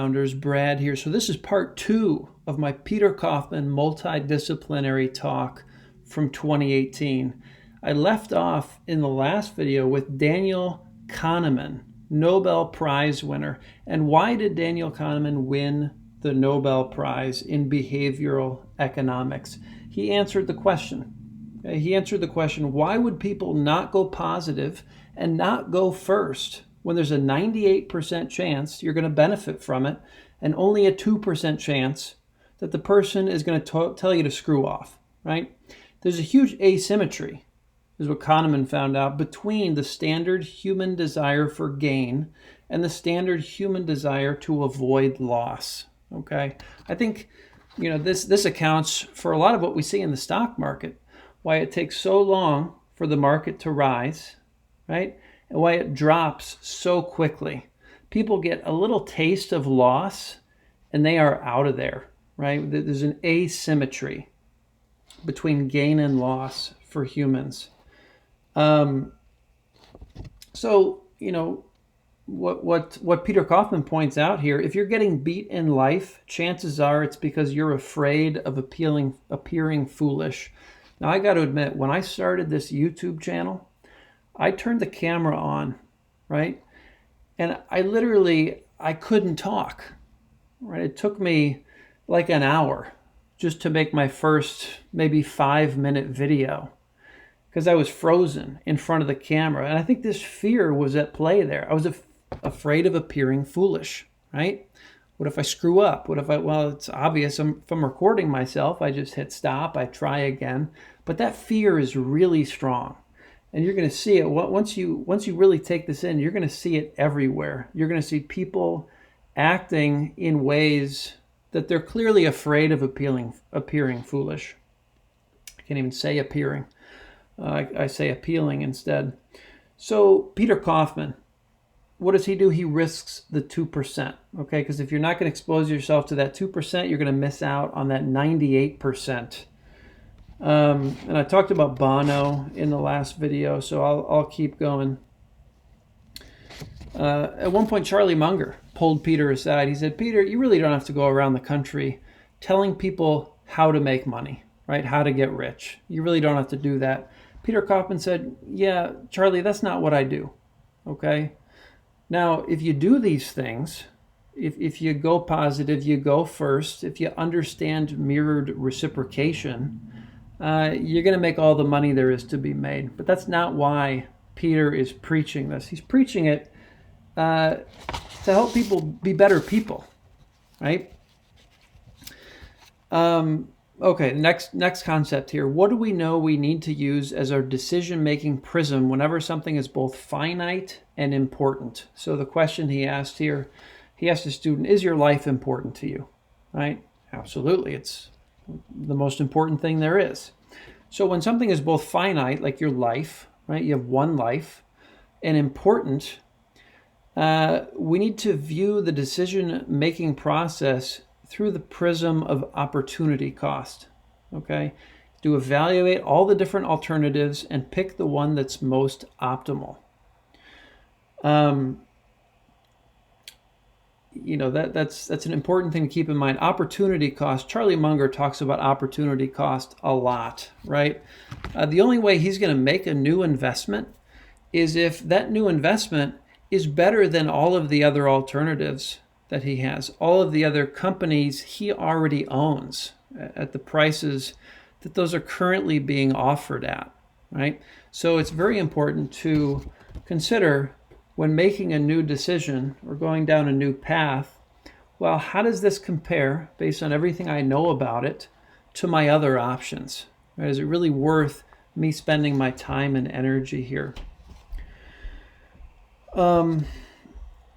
Founders, Brad here. So this is part 2 of my Peter Kaufman multidisciplinary talk from 2018. I left off in the last video with Daniel Kahneman, Nobel Prize winner. And why did Daniel Kahneman win the Nobel Prize in behavioral economics? He answered the question. He answered the question, why would people not go positive and not go first when there's a 98% chance you're going to benefit from it and only a 2% chance that the person is going to tell you to screw off, right? There's a huge asymmetry, is what Kahneman found out, between the standard human desire for gain and the standard human desire to avoid loss, okay? I think, this accounts for a lot of what we see in the stock market, why it takes so long for the market to rise, right? And why it drops so quickly. People get a little taste of loss and they are out of there, right? There's an asymmetry between gain and loss for humans. What Peter Kaufman points out here, if you're getting beat in life, chances are it's because you're afraid of appearing foolish. Now, I got to admit, when I started this YouTube channel, I turned the camera on, right? And I couldn't talk, right? It took me like an hour just to make my first maybe 5-minute video because I was frozen in front of the camera. And I think this fear was at play there. I was afraid of appearing foolish, right? What if I screw up? Well, it's obvious if I'm recording myself, I just hit stop, I try again. But that fear is really strong. And you're going to see it once you really take this in. You're going to see it everywhere. You're going to see people acting in ways that they're clearly afraid of appearing foolish. I can't even say appearing. I say appealing instead. So Peter Kaufman, what does he do? He risks the 2%. Okay, because if you're not going to expose yourself to that 2%, you're going to miss out on that 98%. And I talked about Bono in the last video, so I'll keep going. At one point, Charlie Munger pulled Peter aside. He said, Peter, you really don't have to go around the country telling people how to make money, right? How to get rich. You really don't have to do that. Peter Kaufman said, yeah, Charlie, that's not what I do, okay? Now, if you do these things, if you go positive, you go first, if you understand mirrored reciprocation, you're going to make all the money there is to be made. But that's not why Peter is preaching this. He's preaching it to help people be better people, right? Okay, next concept here. What do we know we need to use as our decision-making prism whenever something is both finite and important? So the question he asked here, he asked the student, is your life important to you, right? Absolutely, it's the most important thing there is. So when something is both finite, like your life, right? You have one life, and important, we need to view the decision-making process through the prism of opportunity cost, okay? To evaluate all the different alternatives and pick the one that's most optimal. That's an important thing to keep in mind. Opportunity cost. Charlie Munger talks about opportunity cost a lot, right? The only way he's going to make a new investment is if that new investment is better than all of the other alternatives that he has, all of the other companies he already owns at the prices that those are currently being offered at, right? So it's very important to consider when making a new decision or going down a new path, well, how does this compare based on everything I know about it to my other options? Right? Is it really worth me spending my time and energy here?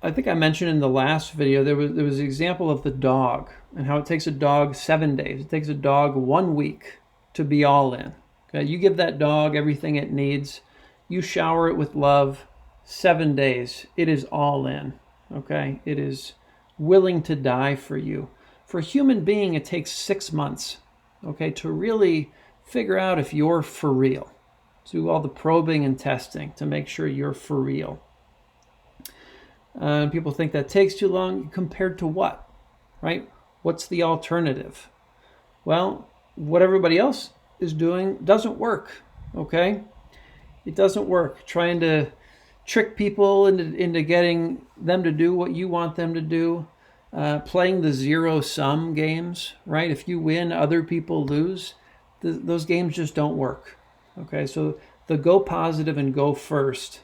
I think I mentioned in the last video, there was an example of the dog and how it takes a dog 7 days. It takes a dog 1 week to be all in. Okay? You give that dog everything it needs. You shower it with love. 7 days, it is all in. Okay? It is willing to die for you. For a human being, it takes 6 months, okay, to really figure out if you're for real. Do all the probing and testing to make sure you're for real. People think that takes too long. Compared to what, right? What's the alternative? Well, what everybody else is doing doesn't work, okay? It doesn't work. Trying to trick people into getting them to do what you want them to do. Playing the zero-sum games, right? If you win, other people lose. Those games just don't work, okay? So the go positive and go first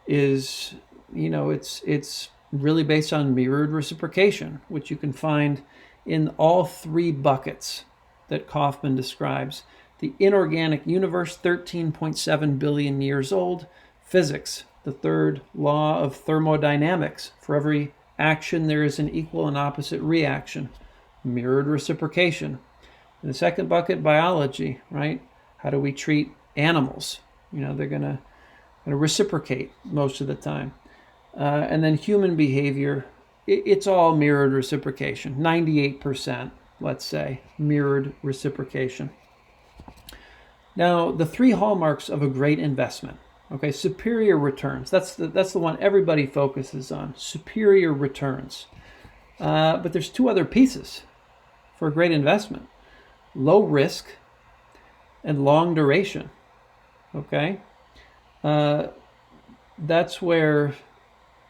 is, it's really based on mirrored reciprocation, which you can find in all three buckets that Kaufman describes. The inorganic universe, 13.7 billion years old. Physics, the third law of thermodynamics. For every action, there is an equal and opposite reaction. Mirrored reciprocation. In the second bucket, biology, right? How do we treat animals? They're going to reciprocate most of the time. And then human behavior, it's all mirrored reciprocation. 98%, let's say, mirrored reciprocation. Now, the three hallmarks of a great investment. Okay, superior returns. That's the one everybody focuses on. Superior returns. But there's two other pieces for a great investment. Low risk and long duration. Okay? That's where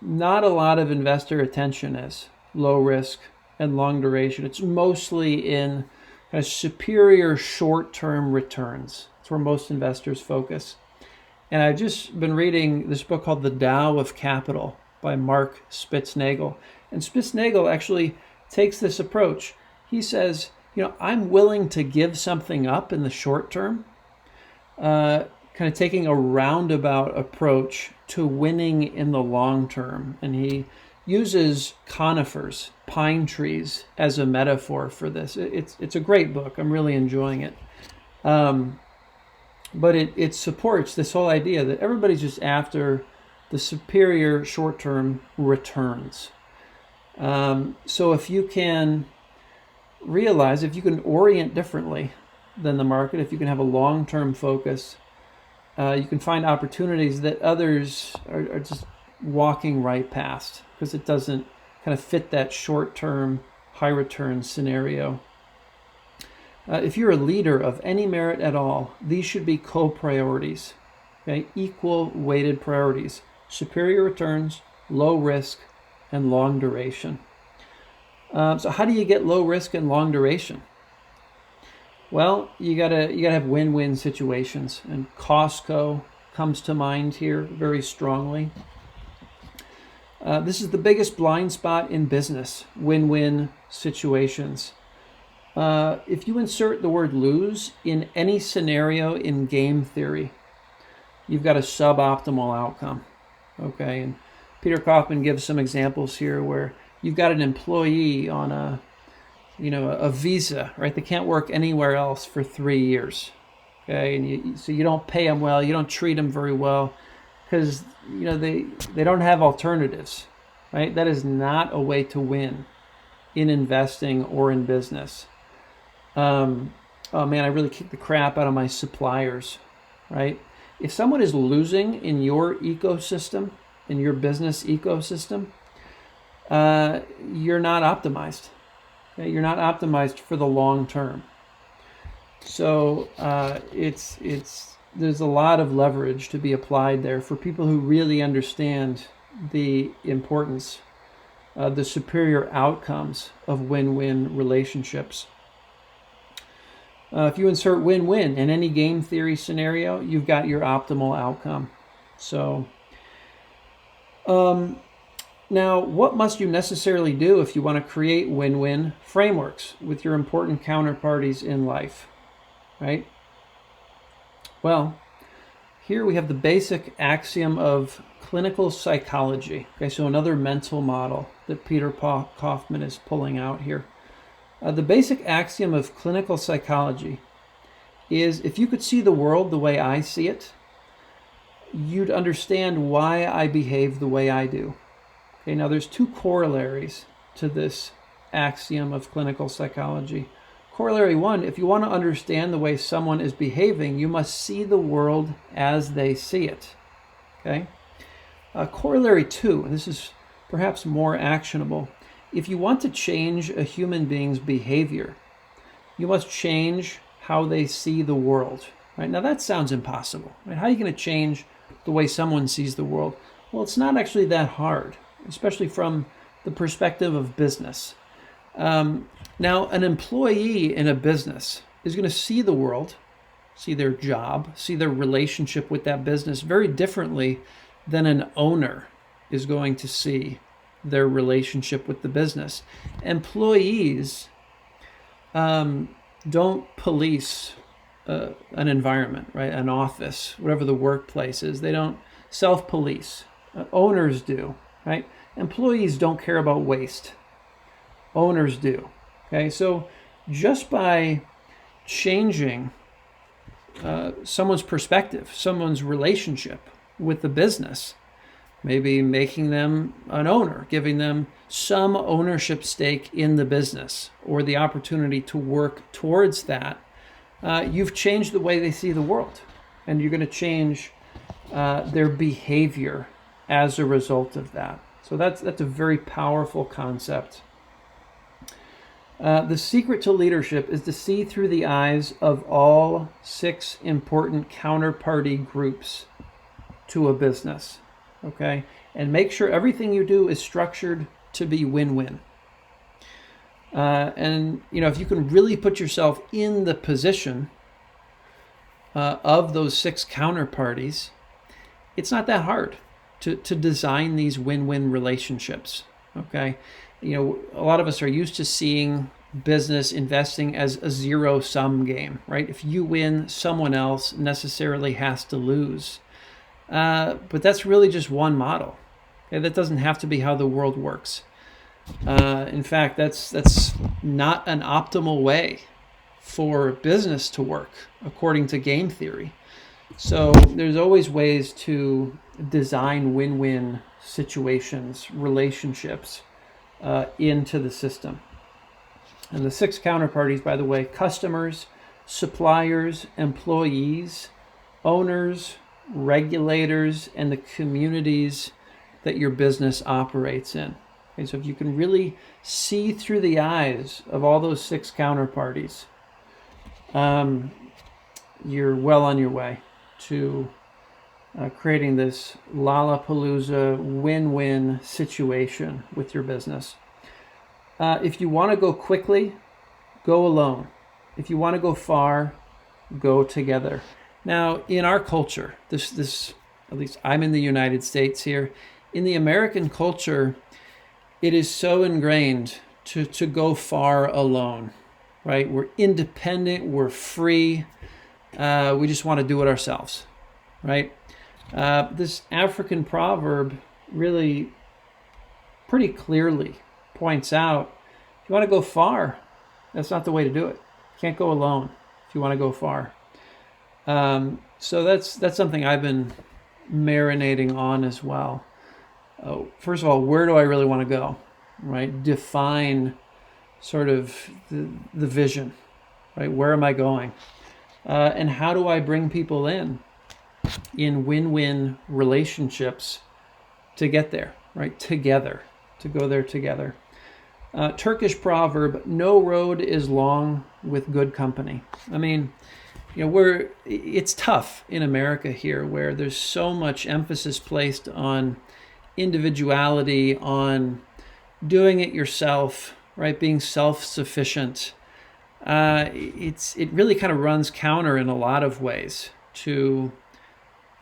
not a lot of investor attention is. Low risk and long duration. It's mostly in kind of superior short-term returns. That's where most investors focus. And I've just been reading this book called The Tao of Capital by Mark Spitznagel. And Spitznagel actually takes this approach. He says, I'm willing to give something up in the short term, kind of taking a roundabout approach to winning in the long term. And he uses conifers, pine trees, as a metaphor for this. It's a great book. I'm really enjoying it. But it supports this whole idea that everybody's just after the superior short-term returns. So if you can realize, if you can orient differently than the market, if you can have a long-term focus, you can find opportunities that others are just walking right past because it doesn't kind of fit that short-term high-return scenario. If you're a leader of any merit at all, these should be co-priorities, okay? Equal weighted priorities: superior returns, low risk, and long duration. So how do you get low risk and long duration? Well, you gotta have win-win situations, and Costco comes to mind here very strongly. This is the biggest blind spot in business: win-win situations. If you insert the word lose in any scenario in game theory, you've got a suboptimal outcome. Okay, and Peter Kaufman gives some examples here where you've got an employee on a visa, right? They can't work anywhere else for 3 years. Okay, and so you don't pay them well, you don't treat them very well, because they don't have alternatives, right? That is not a way to win in investing or in business. Oh man, I really kick the crap out of my suppliers, right? If someone is losing in your ecosystem, in your business ecosystem, you're not optimized. Okay? You're not optimized for the long term. So there's a lot of leverage to be applied there for people who really understand the importance, the superior outcomes of win-win relationships. If you insert win-win in any game theory scenario, you've got your optimal outcome. So, now, what must you necessarily do if you want to create win-win frameworks with your important counterparties in life, right? Well, here we have the basic axiom of clinical psychology. Okay, so another mental model that Peter Kaufman is pulling out here. The basic axiom of clinical psychology is if you could see the world the way I see it, you'd understand why I behave the way I do. Okay, now there's two corollaries to this axiom of clinical psychology. Corollary one, if you want to understand the way someone is behaving, you must see the world as they see it. Okay? Corollary two, and this is perhaps more actionable. If you want to change a human being's behavior, you must change how they see the world. Right? Now that sounds impossible. Right? How are you going to change the way someone sees the world? Well, it's not actually that hard, especially from the perspective of business. Now, an employee in a business is going to see the world, see their job, see their relationship with that business very differently than an owner is going to see their relationship with the business. Employees don't police an environment, right? An office, whatever the workplace is. They don't self-police. Owners do, right? Employees don't care about waste. Owners do. Okay, so just by changing someone's perspective, someone's relationship with the business, maybe making them an owner, giving them some ownership stake in the business or the opportunity to work towards that, you've changed the way they see the world, and you're going to change their behavior as a result of that. So that's a very powerful concept. The secret to leadership is to see through the eyes of all 6 important counterparty groups to a business, okay? And make sure everything you do is structured to be win-win. And, if you can really put yourself in the position of those 6 counterparties, it's not that hard to design these win-win relationships, okay? A lot of us are used to seeing business investing as a zero-sum game, right? If you win, someone else necessarily has to lose. But that's really just one model. Okay? That doesn't have to be how the world works. In fact, that's not an optimal way for business to work, according to game theory. So there's always ways to design win-win situations, relationships, into the system. And the 6 counterparties, by the way: customers, suppliers, employees, owners, regulators, and the communities that your business operates in. Okay, so if you can really see through the eyes of all those 6 counterparties, you're well on your way to creating this Lollapalooza win-win situation with your business. If you want to go quickly, go alone. If you want to go far, go together. Now, in our culture, this at least I'm in the United States here. In the American culture, it is so ingrained to go far alone, right? We're independent, we're free, we just want to do it ourselves, right? This African proverb really pretty clearly points out, if you want to go far, that's not the way to do it. You can't go alone if you want to go far. So that's something I've been marinating on as well. First of all, where do I really want to go, right? Define sort of the vision, right? Where am I going? And how do I bring people in win-win relationships to get there, right? Together, to go there together. Turkish proverb, no road is long with good company. I mean, it's tough in America here, where there's so much emphasis placed on individuality, on doing it yourself, right? Being self-sufficient. It really kind of runs counter in a lot of ways to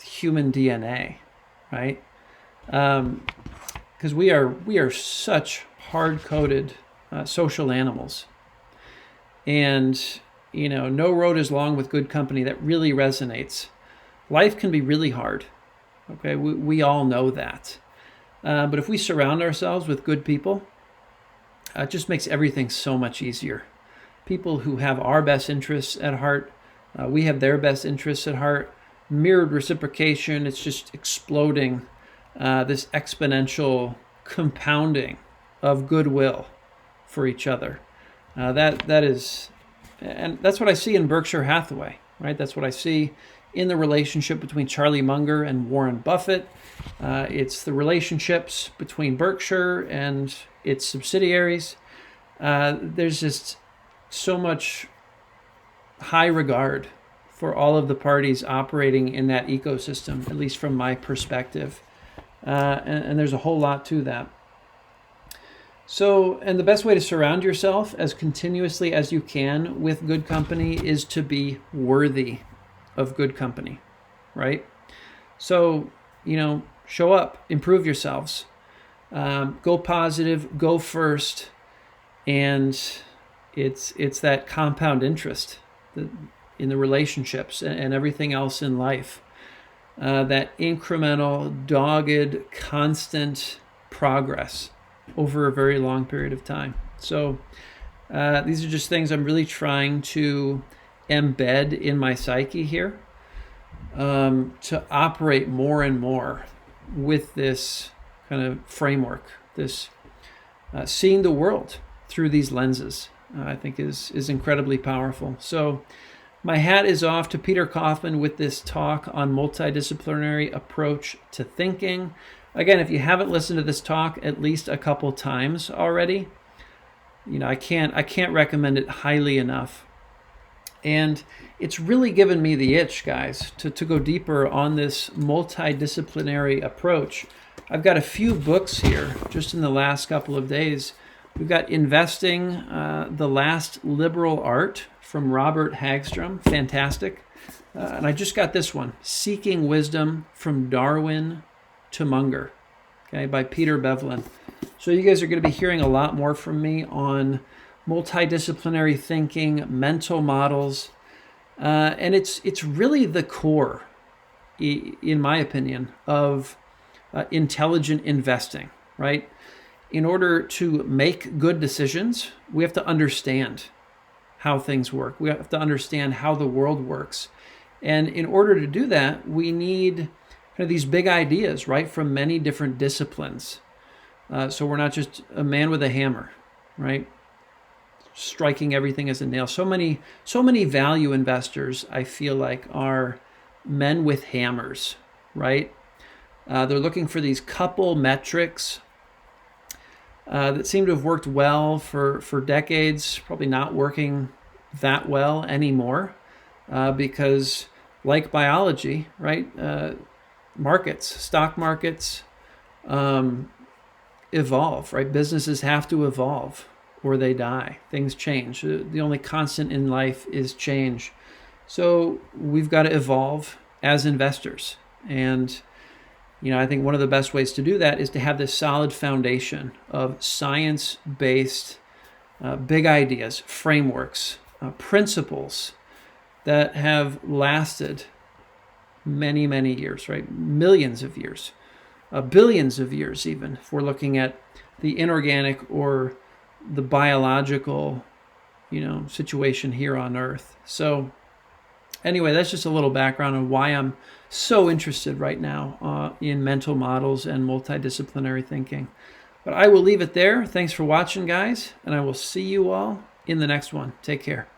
human DNA, right? Because we are such hard-coded social animals, and no road is long with good company. That really resonates. Life can be really hard. Okay, we all know that. But if we surround ourselves with good people, it just makes everything so much easier. People who have our best interests at heart, we have their best interests at heart. Mirrored reciprocation, it's just exploding, this exponential compounding of goodwill for each other. That is, and that's what I see in Berkshire Hathaway, right? That's what I see in the relationship between Charlie Munger and Warren Buffett. It's the relationships between Berkshire and its subsidiaries. There's just so much high regard for all of the parties operating in that ecosystem, at least from my perspective. And there's a whole lot to that. So, and the best way to surround yourself as continuously as you can with good company is to be worthy of good company, right? So, show up, improve yourselves, go positive, go first, and it's that compound interest in the relationships and everything else in life, that incremental, dogged, constant progress over a very long period of time. So these are just things I'm really trying to embed in my psyche here, to operate more and more with this kind of framework, this seeing the world through these lenses, I think is incredibly powerful. So my hat is off to Peter Kaufman with this talk on multidisciplinary approach to thinking. Again, if you haven't listened to this talk at least a couple times already, I can't recommend it highly enough. And it's really given me the itch, guys, to go deeper on this multidisciplinary approach. I've got a few books here just in the last couple of days. We've got Investing, The Last Liberal Art from Robert Hagstrom, fantastic. And I just got this one, Seeking Wisdom from Darwin to Munger, okay, by Peter Bevlin. So you guys are going to be hearing a lot more from me on multidisciplinary thinking, mental models, and it's really the core, in my opinion, of intelligent investing, right? In order to make good decisions, we have to understand how things work. We have to understand how the world works. And in order to do that, we need kind of these big ideas, right, from many different disciplines. So we're not just a man with a hammer, right, striking everything as a nail. So many value investors, I feel like, are men with hammers, right? They're looking for these couple metrics that seem to have worked well for decades, probably not working that well anymore, because like biology, right, stock markets evolve, right? Businesses have to evolve or they die. Things change. The only constant in life is change. So we've got to evolve as investors. And I think one of the best ways to do that is to have this solid foundation of science-based big ideas, frameworks, principles that have lasted many, many years, right? Millions of years, billions of years even, if we're looking at the inorganic or the biological, situation here on Earth. So anyway, that's just a little background on why I'm so interested right now in mental models and multidisciplinary thinking. But I will leave it there. Thanks for watching, guys, and I will see you all in the next one. Take care.